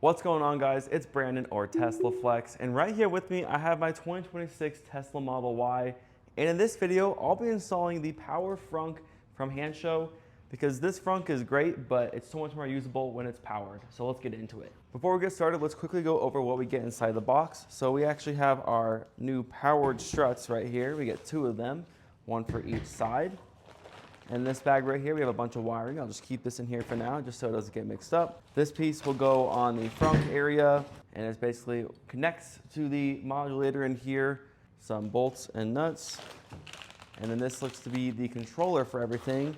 What's going on, guys? It's Brandon, or teslaflex, and right here with me I have my 2026 Tesla Model Y, and in this video I'll be installing the power frunk from Handshow because this frunk is great, but it's so much more usable when it's powered. So let's get into it. Before we get started, let's quickly go over what we get inside the box. So we actually have our new powered struts right here. We get 2 of them, 1 for each side. And in this bag right here, we have a bunch of wiring. I'll just keep this in here for now, just so it doesn't get mixed up. This piece will go on the frunk area, and it basically connects to the modulator in here, some bolts and nuts. And then this looks to be the controller for everything.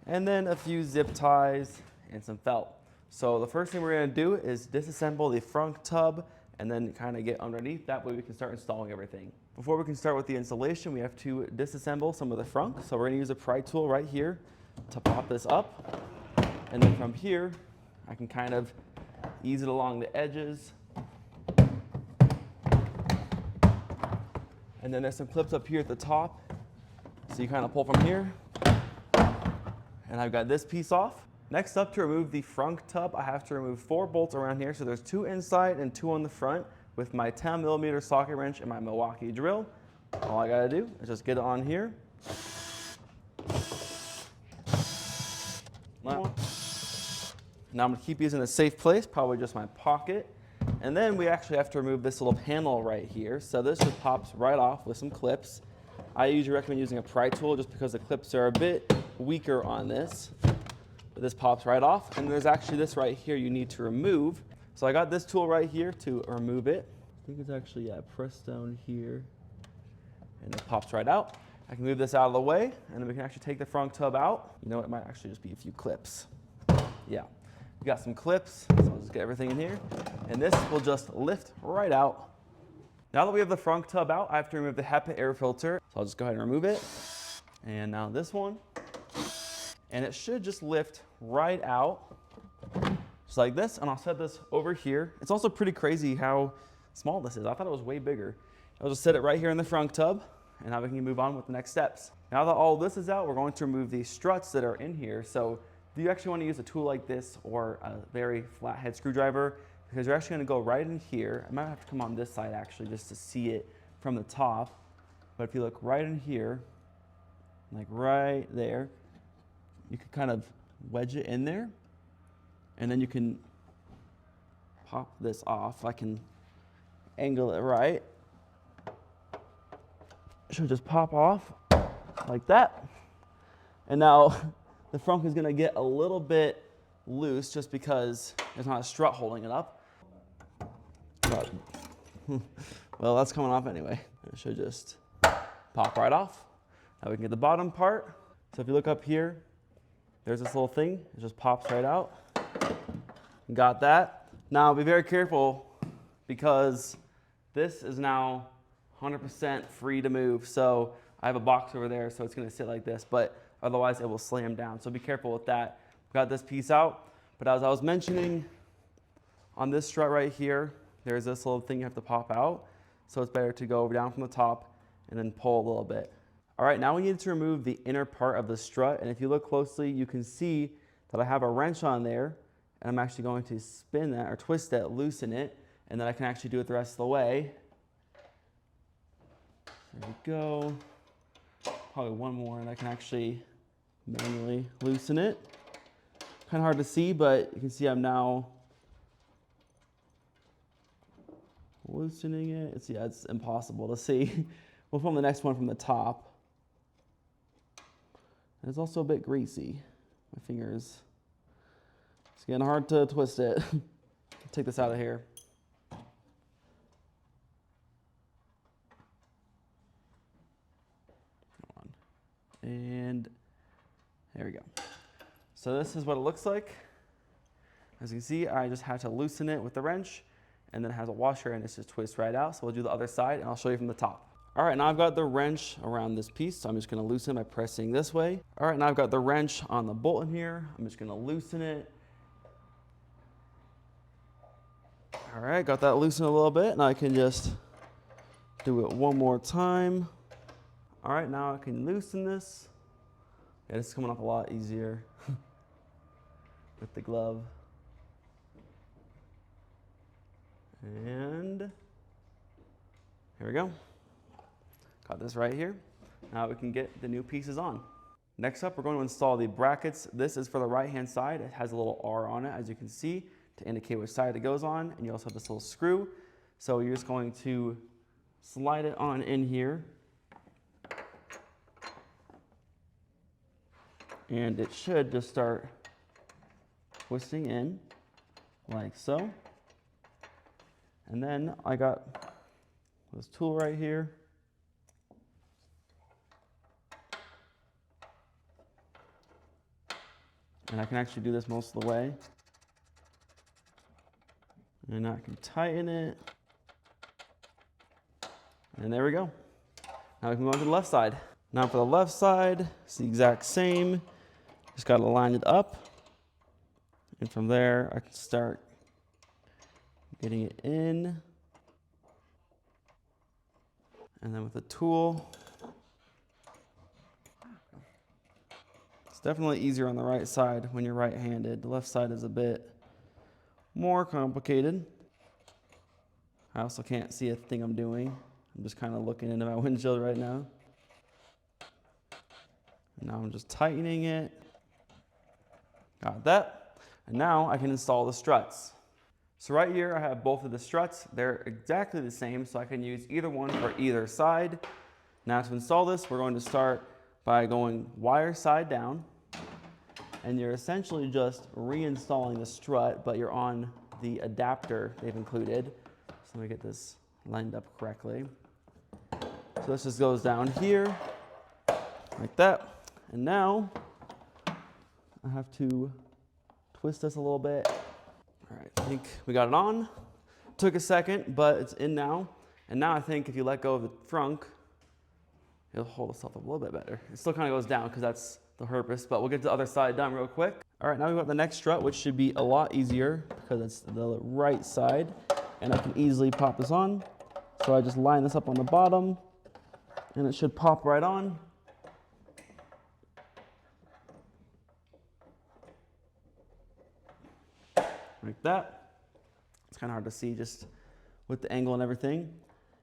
And then a few zip ties and some felt. So the first thing we're gonna do is disassemble the frunk tub and then kind of get underneath. That way we can start installing everything. Before we can start with the installation, we have to disassemble some of the frunk. So we're gonna use a pry tool right here to pop this up. And then from here, I can kind of ease it along the edges. And then there's some clips up here at the top. So you kind of pull from here. And I've got this piece off. Next up, to remove the frunk tub, I have to remove 4 bolts around here. So there's 2 inside and 2 on the front with my 10mm socket wrench and my Milwaukee drill. All I gotta do is just get it on here. Now I'm gonna keep these in a safe place, probably just my pocket. And then we actually have to remove this little panel right here. So this just pops right off with some clips. I usually recommend using a pry tool just because the clips are a bit weaker on this. But this pops right off, and there's actually this right here you need to remove. So I got this tool right here to remove it. I think it's actually, pressed down here, and it pops right out. I can move this out of the way, and then we can actually take the frunk tub out. You know, it might actually just be a few clips. Yeah, we got some clips, so I'll just get everything in here, and this will just lift right out. Now that we have the frunk tub out, I have to remove the HEPA air filter. So I'll just go ahead and remove it. And now this one. And it should just lift right out, just like this. And I'll set this over here. It's also pretty crazy how small this is. I thought it was way bigger. I'll just set it right here in the frunk tub, and now we can move on with the next steps. Now that all this is out, we're going to remove these struts that are in here. So do you actually want to use a tool like this or a very flathead screwdriver? Because you're actually going to go right in here. I might have to come on this side actually just to see it from the top. But if you look right in here, like right there, you can kind of wedge it in there, and then you can pop this off. I can angle it right. It should just pop off like that. And now the frunk is going to get a little bit loose just because there's not a strut holding it up. But, well, that's coming off anyway. It should just pop right off. Now we can get the bottom part. So if you look up here, there's this little thing. It just pops right out. Got that. Now be very careful because this is now 100% free to move. So I have a box over there, so it's going to sit like this, but otherwise it will slam down. So be careful with that. Got this piece out, but as I was mentioning, on this strut right here, there's this little thing you have to pop out. So it's better to go down from the top and then pull a little bit. All right, now we need to remove the inner part of the strut. And if you look closely, you can see that I have a wrench on there, and I'm actually going to spin that or twist it, loosen it, and then I can actually do it the rest of the way. There we go. Probably one more, and I can actually manually loosen it. Kind of hard to see, but you can see I'm now loosening it. It's impossible to see. We'll film the next one from the top. And it's also a bit greasy. My fingers, it's getting hard to twist it. Take this out of here. Come on. And there we go. So this is what it looks like. As you can see, I just had to loosen it with the wrench, and then it has a washer and it's just twists right out. So we'll do the other side and I'll show you from the top. All right, now I've got the wrench around this piece, so I'm just gonna loosen it by pressing this way. All right, now I've got the wrench on the bolt in here. I'm just gonna loosen it. All right, got that loosened a little bit. Now I can just do it one more time. All right, now I can loosen this. Yeah, this is coming off a lot easier with the glove. And here we go. Got this right here. Now we can get the new pieces on. Next up, we're going to install the brackets. This is for the right-hand side. It has a little R on it, as you can see, to indicate which side it goes on. And you also have this little screw. So you're just going to slide it on in here. And it should just start twisting in like so. And then I got this tool right here. And I can actually do this most of the way. And I can tighten it. And there we go. Now we can move on to the left side. Now for the left side, it's the exact same. Just got to line it up. And from there, I can start getting it in. And then with the tool, it's definitely easier on the right side when you're right-handed. The left side is a bit more complicated. I also can't see a thing I'm doing. I'm just kind of looking into my windshield right now. And now I'm just tightening it. Got that. And now I can install the struts. So right here I have both of the struts. They're exactly the same, so I can use either one for either side. Now to install this, we're going to start by going wire side down. And you're essentially just reinstalling the strut, but you're on the adapter they've included. So let me get this lined up correctly. So this just goes down here, like that. And now I have to twist this a little bit. All right, I think we got it on. Took a second, but it's in now. And now I think if you let go of the frunk, it'll hold itself up a little bit better. It still kind of goes down because that's the purpose, but we'll get the other side done real quick. All right, now we've got the next strut, which should be a lot easier because it's the right side. And I can easily pop this on. So I just line this up on the bottom and it should pop right on. Like that. It's kind of hard to see just with the angle and everything.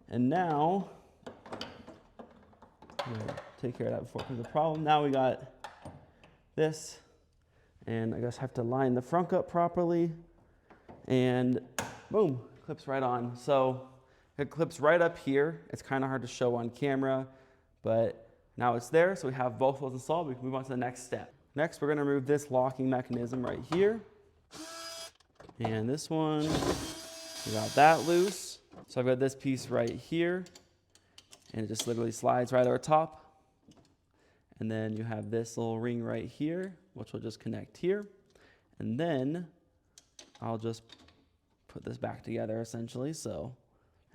And now, take care of that before it becomes a problem. Now we got this, and I guess have to line the frunk up properly, and boom, clips right on. So it clips right up here. It's kind of hard to show on camera, but now it's there. So we have both of those installed. We can move on to the next step. Next, we're going to remove this locking mechanism right here. And this one, we got that loose. So I've got this piece right here, and it just literally slides right over top. And then you have this little ring right here, which will just connect here. And then I'll just put this back together essentially.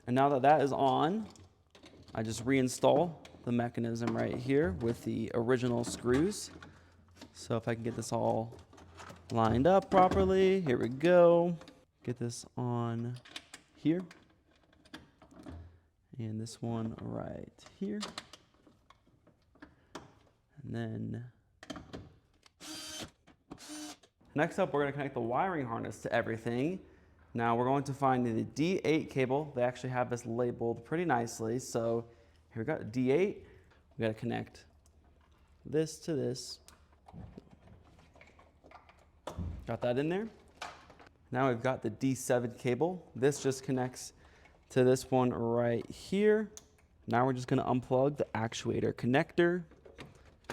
And now that that is on, I just reinstall the mechanism right here with the original screws. So if I can get this all lined up properly, here we go. Get this on here. And this one right here. And then next up, we're going to connect the wiring harness to everything. Now we're going to find the D8 cable. They actually have this labeled pretty nicely. So here we go, D8. We got to connect this to this. Got that in there. Now we've got the D7 cable. This just connects to this one right here. Now we're just going to unplug the actuator connector.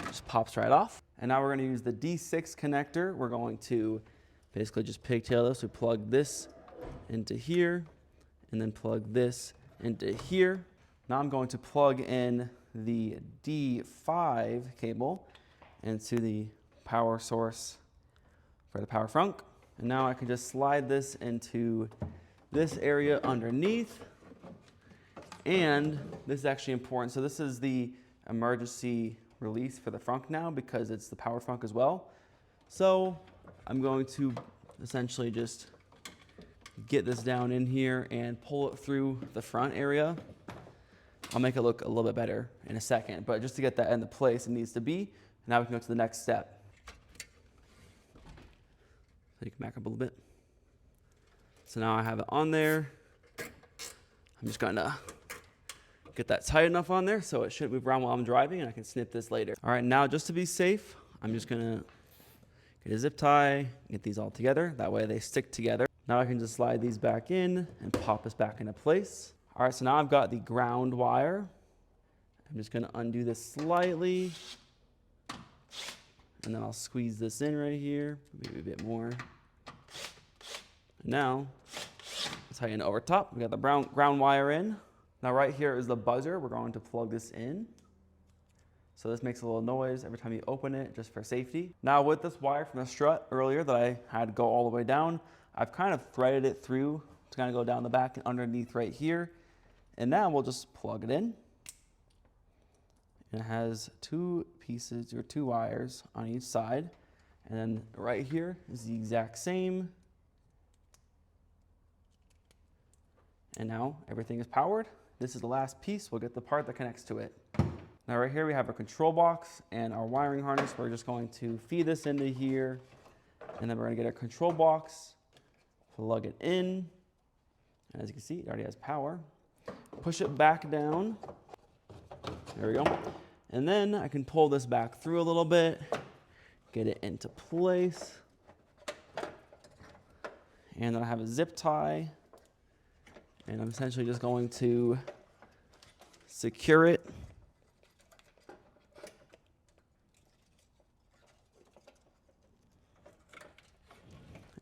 Just pops right off. And now we're going to use the D6 connector. We're going to basically just pigtail this. We plug this into here and then plug this into here. Now I'm going to plug in the D5 cable into the power source for the power frunk. And now I can just slide this into this area underneath. And this is actually important. So this is the emergency release for the frunk now because it's the power frunk as well. So I'm going to essentially just get this down in here and pull it through the front area. I'll make it look a little bit better in a second, but just to get that into place it needs to be. Now we can go to the next step. So you can back up a little bit. So now I have it on there. I'm just gonna get that tight enough on there so it shouldn't move around while I'm driving, and I can snip this later. All right, now just to be safe, I'm just gonna get a zip tie, get these all together. That way they stick together. Now I can just slide these back in and pop this back into place. All right, so now I've got the ground wire. I'm just gonna undo this slightly, and then I'll squeeze this in right here, maybe a bit more. Now, let's tighten over top. We got the ground wire in. Now right here is the buzzer. We're going to plug this in. So this makes a little noise every time you open it, just for safety. Now with this wire from the strut earlier that I had to go all the way down, I've kind of threaded it through to kind of go down the back and underneath right here. And now we'll just plug it in. It has 2 pieces or 2 wires on each side. And then right here is the exact same. And now everything is powered. This is the last piece. We'll get the part that connects to it. Now right here we have a control box and our wiring harness. We're just going to feed this into here, and then we're gonna get our control box, plug it in, and as you can see, it already has power. Push it back down. There we go. And then I can pull this back through a little bit, get it into place. And then I have a zip tie. And I'm essentially just going to secure it.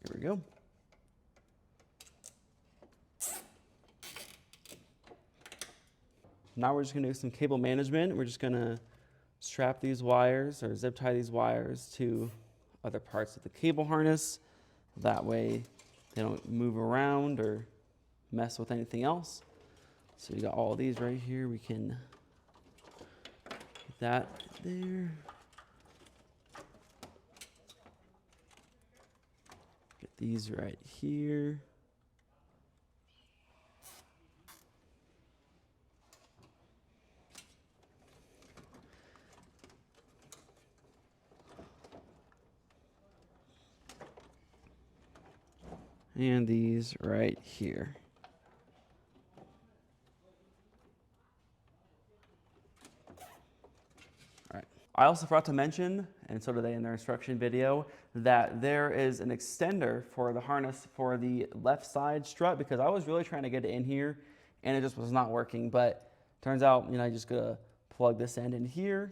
Here we go. Now we're just gonna do some cable management. We're just gonna strap these wires or zip tie these wires to other parts of the cable harness. That way they don't move around or mess with anything else. So we got all these right here. We can get that there. Get these right here. And these right here. I also forgot to mention, and so did they in their instruction video, that there is an extender for the harness for the left side strut, because I was really trying to get it in here and it just was not working. But turns out, I just gotta plug this end in here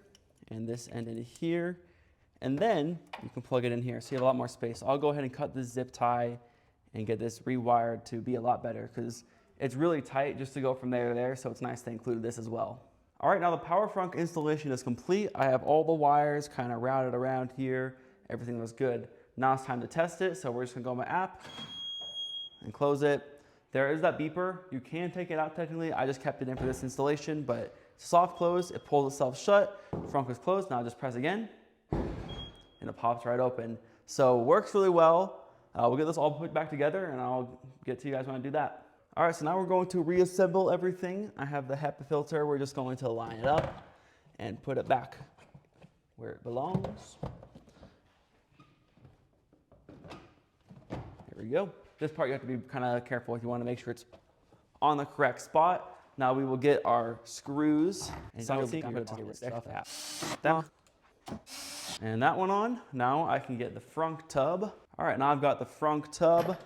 and this end in here, and then you can plug it in here so you have a lot more space. I'll go ahead and cut this zip tie and get this rewired to be a lot better, because it's really tight just to go from there to there, so it's nice to include this as well. All right, now the Power Frunk installation is complete. I have all the wires kind of routed around here. Everything was good. Now it's time to test it. So we're just gonna go to my app and close it. There is that beeper. You can take it out technically. I just kept it in for this installation, but it's a soft close. It pulls itself shut. Frunk is closed. Now just press again and it pops right open. So works really well. We'll get this all put back together and I'll get to you guys when I do that. All right, so now we're going to reassemble everything. I have the HEPA filter. We're just going to line it up and put it back where it belongs. There we go. This part you have to be kind of careful with. You want to make sure it's on the correct spot. Now we will get our screws and that one on. Now I can get the Frunk tub. All right, now I've got the Frunk tub.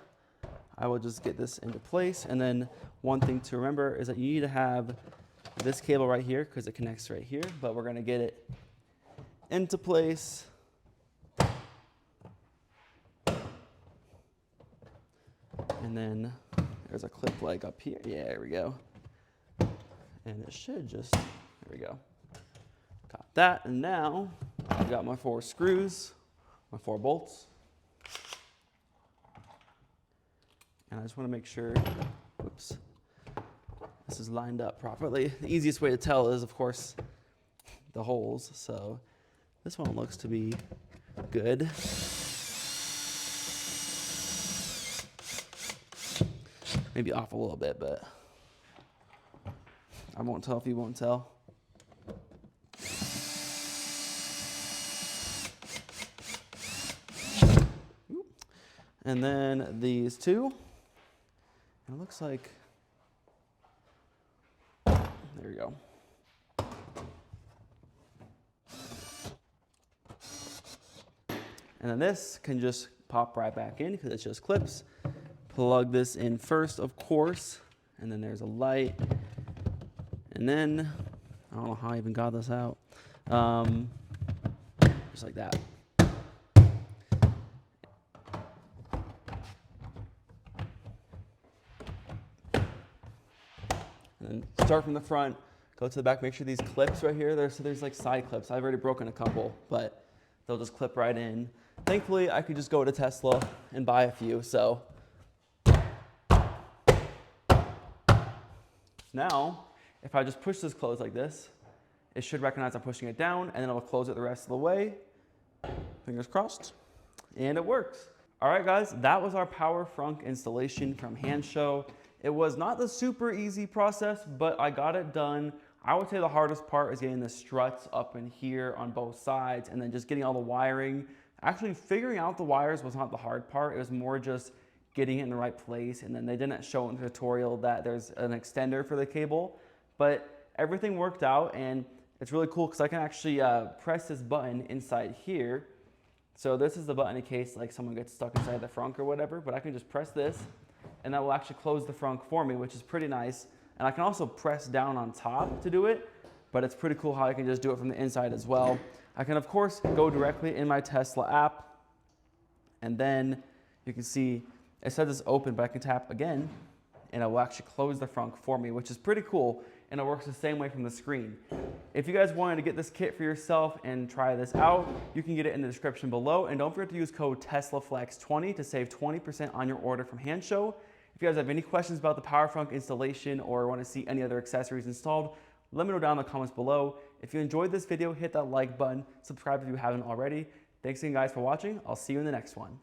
I will just get this into place. And then one thing to remember is that you need to have this cable right here because it connects right here, but we're gonna get it into place. And then there's a clip leg up here. Yeah, there we go. And it should just, there we go. Got that, and now I've got my 4 screws, my 4 bolts. And I just want to make sure, whoops, this is lined up properly. The easiest way to tell is, of course, the holes. So this one looks to be good. Maybe off a little bit, but I won't tell if you won't tell. And then these 2. And it looks like There you go. And then this can just pop right back in because it's just clips. Plug this in first, of course, and then there's a light. And then, I don't know how I even got this out. Just like that. And then start from the front, go to the back, make sure these clips right here, there's like side clips. I've already broken a couple, but they'll just clip right in. Thankfully, I could just go to Tesla and buy a few, so. Now, if I just push this closed like this, it should recognize I'm pushing it down, and then it'll close it the rest of the way. Fingers crossed, and it works. All right, guys, that was our Power Frunk installation from Handshow. It was not the super easy process, but I got it done. I would say the hardest part is getting the struts up in here on both sides, and then just getting all the wiring. Actually, figuring out the wires was not the hard part. It was more just getting it in the right place, and then they didn't show in the tutorial that there's an extender for the cable, but everything worked out, and it's really cool because I can actually press this button inside here. So this is the button in case like someone gets stuck inside the frunk or whatever, but I can just press this, and that will actually close the frunk for me, which is pretty nice. And I can also press down on top to do it, but it's pretty cool how I can just do it from the inside as well. I can, of course, go directly in my Tesla app, and then you can see it says it's open, but I can tap again, and it will actually close the frunk for me, which is pretty cool, and it works the same way from the screen. If you guys wanted to get this kit for yourself and try this out, you can get it in the description below, and don't forget to use code teslaflex20 to save 20% on your order from Handshow. If you guys have any questions about the Power Frunk installation or want to see any other accessories installed, let me know down in the comments below. If you enjoyed this video, hit that like button, subscribe if you haven't already. Thanks again, guys, for watching. I'll see you in the next one.